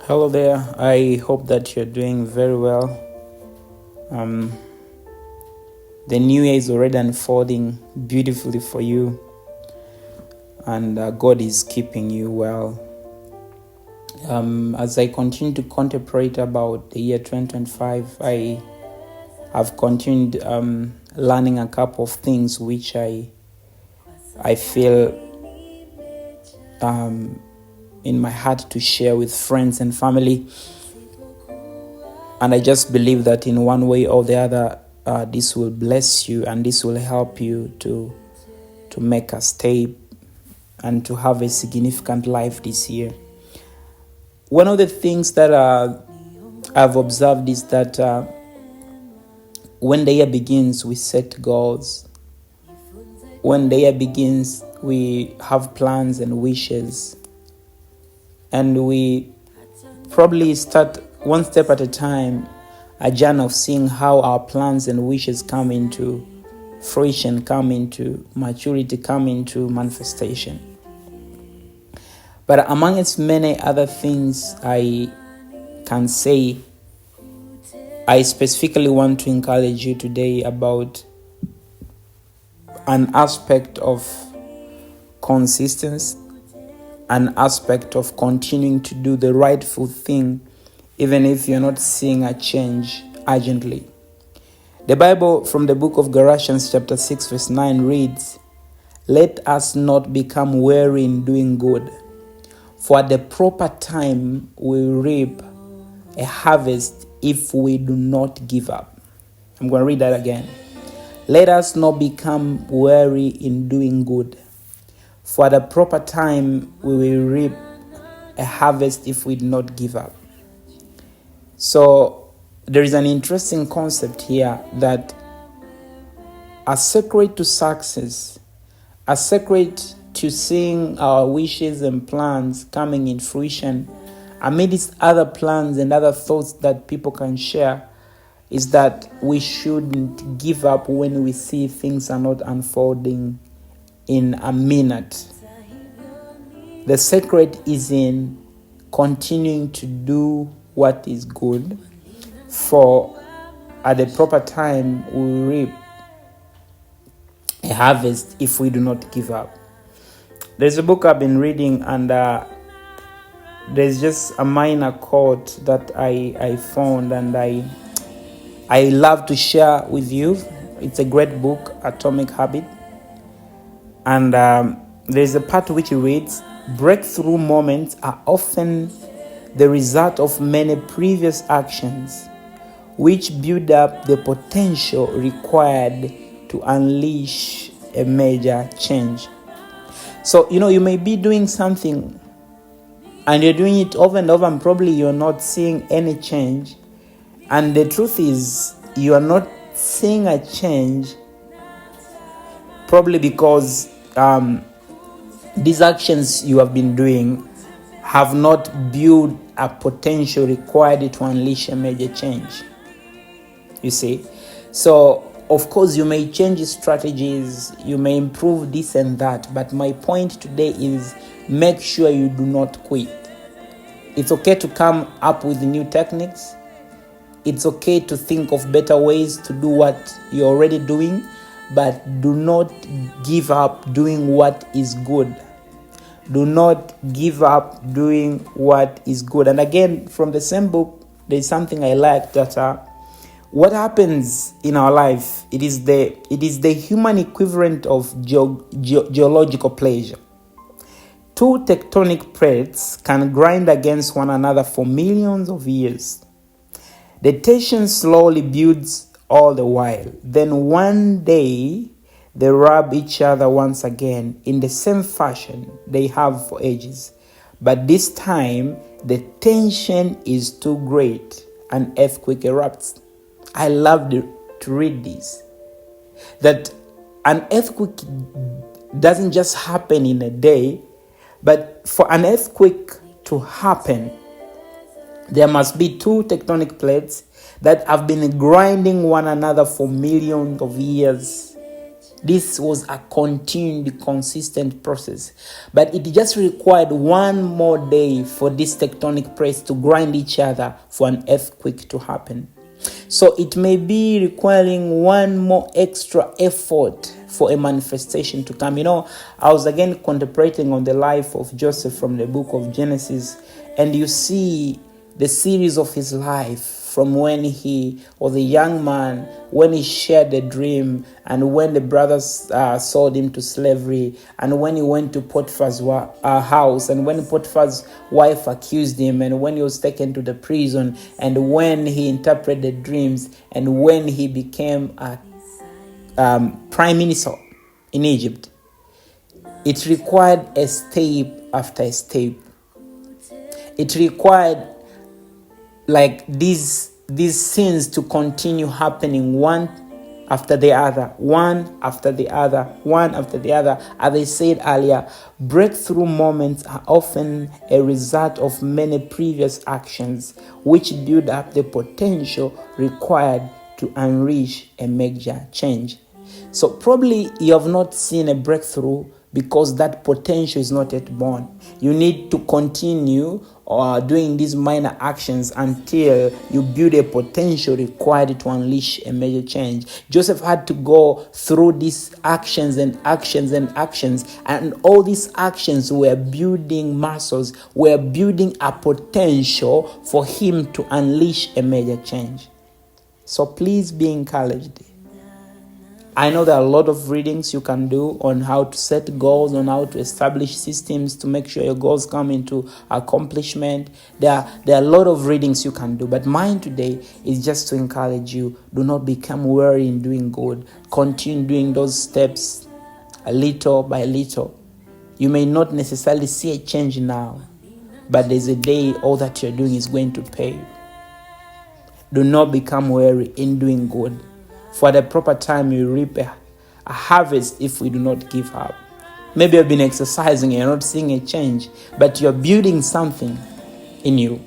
Hello there. I hope that you're doing very well. Um, the new year is already unfolding beautifully for you, and God is keeping you well. As I continue to contemplate about the year 2025, I have continued learning a couple of things which I feel in my heart to share with friends and family. And I just believe that in one way or the other, this will bless you and this will help you to make a step and to have a significant life this year. One of the things that I've observed is that when the year begins, we set goals. When the year begins, we have plans and wishes. And we probably start one step at a time, a journey of seeing how our plans and wishes come into fruition, come into maturity, come into manifestation. But among its many other things I can say, I specifically want to encourage you today about an aspect of consistency, an aspect of continuing to do the rightful thing, even if you're not seeing a change urgently. The Bible from the book of Galatians chapter 6 verse 9 reads, "Let us not become weary in doing good, for at the proper time we reap a harvest if we do not give up." I'm going to read that again. Let us not become weary in doing good, for at the proper time we will reap a harvest if we do not give up. So there is an interesting concept here that a secret to success, a secret to seeing our wishes and plans coming in fruition amidst other plans and other thoughts that people can share, is that we shouldn't give up when we see things are not unfolding in a minute. The secret is in continuing to do what is good, for at the proper time we will reap a harvest if we do not give up. There's a book I've been reading, and there's just a minor quote that I found, and I love to share with you. It's a great book, Atomic Habit. And there's a part which reads, "Breakthrough moments are often the result of many previous actions, which build up the potential required to unleash a major change." So, you may be doing something and you're doing it over and over, and probably you're not seeing any change. And the truth is, you are not seeing a change probably because these actions you have been doing have not built a potential required to unleash a major change. You see? So, of course, you may change strategies, you may improve this and that, but my point today is make sure you do not quit. It's okay to come up with new techniques. It's okay to think of better ways to do what you're already doing, but do not give up doing what is good. Do not give up doing what is good. And again, from the same book, there's something I like, that what happens in our life, it is the human equivalent of geological pressure. Two tectonic plates can grind against one another for millions of years. The tension slowly builds all the while. Then one day, they rub each other once again in the same fashion they have for ages. But this time, the tension is too great. An earthquake erupts. I love to read this. That an earthquake doesn't just happen in a day, but for an earthquake to happen, there must be two tectonic plates that have been grinding one another for millions of years. This was a continued, consistent process. But it just required one more day for these tectonic plates to grind each other for an earthquake to happen. So it may be requiring one more extra effort for a manifestation to come. I was again contemplating on the life of Joseph from the book of Genesis, and you see the series of his life from when he was a young man, when he shared a dream, and when the brothers sold him to slavery, and when he went to Potiphar's house, and when Potiphar's wife accused him, and when he was taken to the prison, and when he interpreted dreams, and when he became a prime minister in Egypt. It required a step after a step. It required like these sins to continue happening one after the other, one after the other, one after the other. As I said earlier, breakthrough moments are often a result of many previous actions which build up the potential required to unleash a major change. So probably you have not seen a breakthrough because that potential is not yet born. You need to continue doing these minor actions until you build a potential required to unleash a major change. Joseph had to go through these actions and actions and actions, and all these actions were building muscles, were building a potential for him to unleash a major change. So please be encouraged. I know there are a lot of readings you can do on how to set goals, on how to establish systems to make sure your goals come into accomplishment. There are a lot of readings you can do, but mine today is just to encourage you. Do not become weary in doing good. Continue doing those steps little by little. You may not necessarily see a change now, but there's a day all that you're doing is going to pay. Do not become weary in doing good. For the proper time, you reap a harvest if we do not give up. Maybe you've been exercising and you're not seeing a change, but you're building something in you.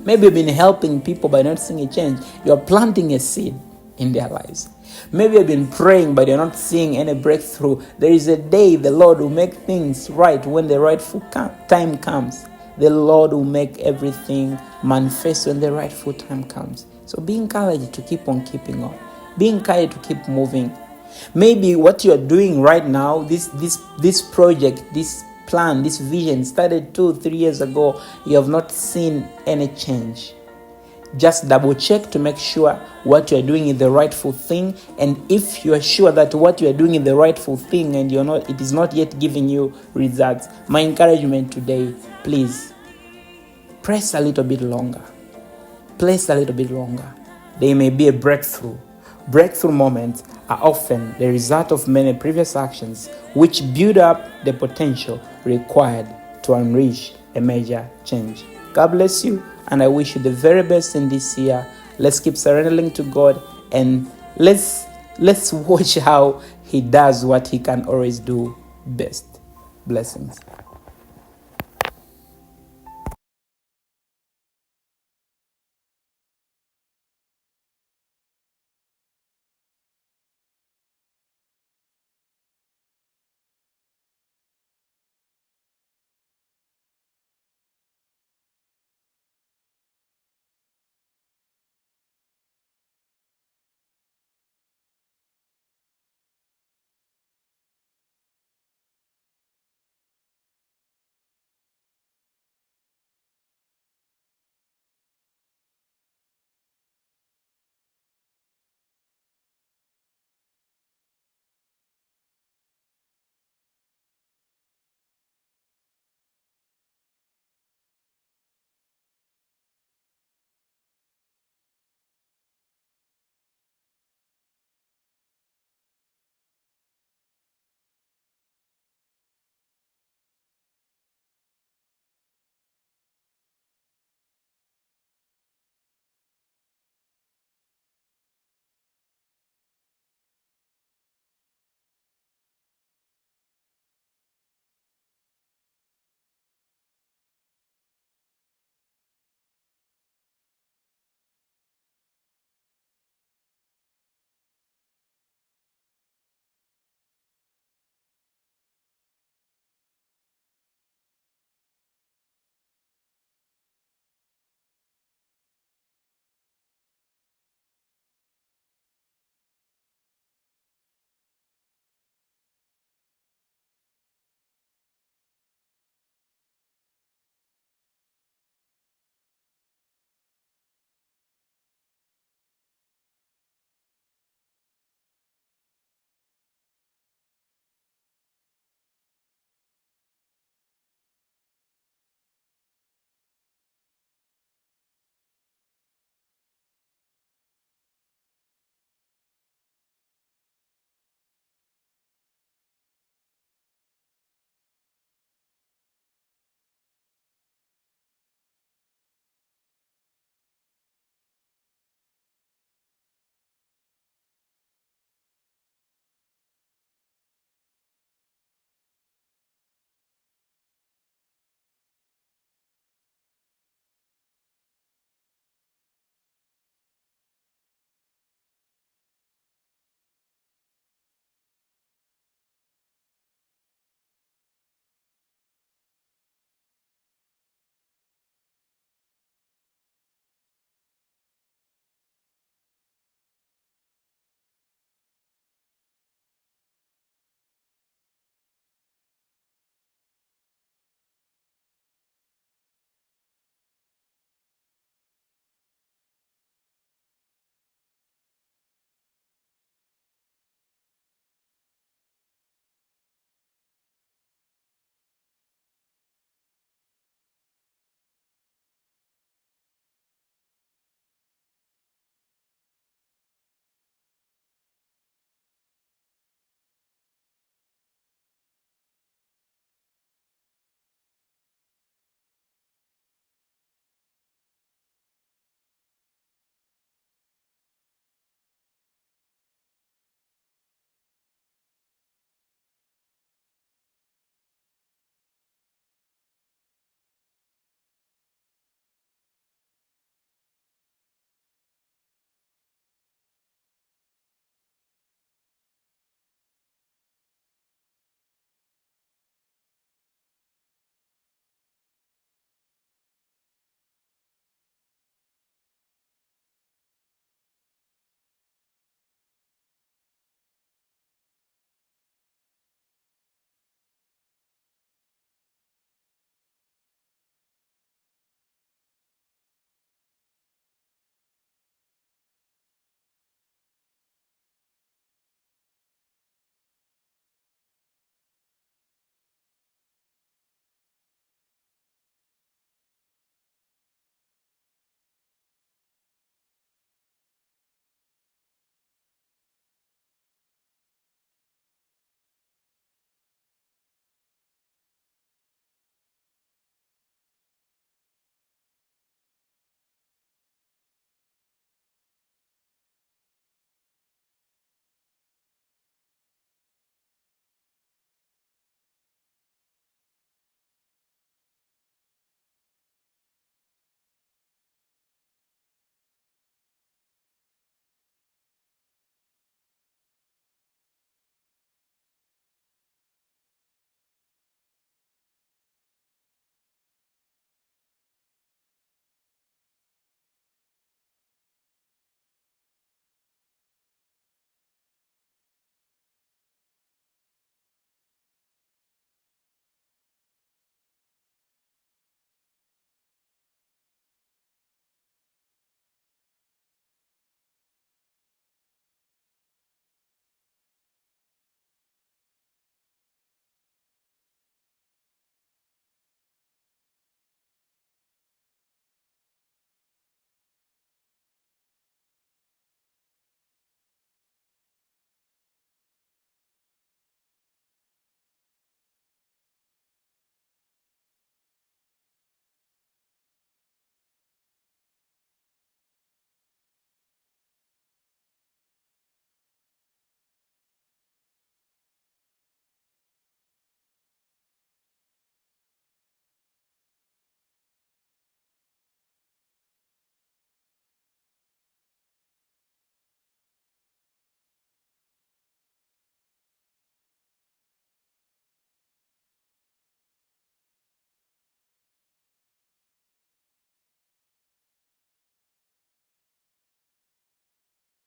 Maybe you've been helping people but not seeing a change. You're planting a seed in their lives. Maybe you've been praying but you're not seeing any breakthrough. There is a day the Lord will make things right when the rightful time comes. The Lord will make everything manifest when the rightful time comes. So be encouraged to keep on keeping on. Be encouraged to keep moving. Maybe what you're doing right now, this project, this plan, this vision started 2-3 years ago. You have not seen any change. Just double check to make sure what you're doing is the rightful thing. And if you are sure that what you are doing is the rightful thing and it is not yet giving you results, my encouragement today, please press a little bit longer. Place a little bit longer. There may be a breakthrough. Breakthrough moments are often the result of many previous actions which build up the potential required to unleash a major change. God bless you, and I wish you the very best in this year. Let's keep surrendering to God, and let's watch how He does what He can always do best. Blessings.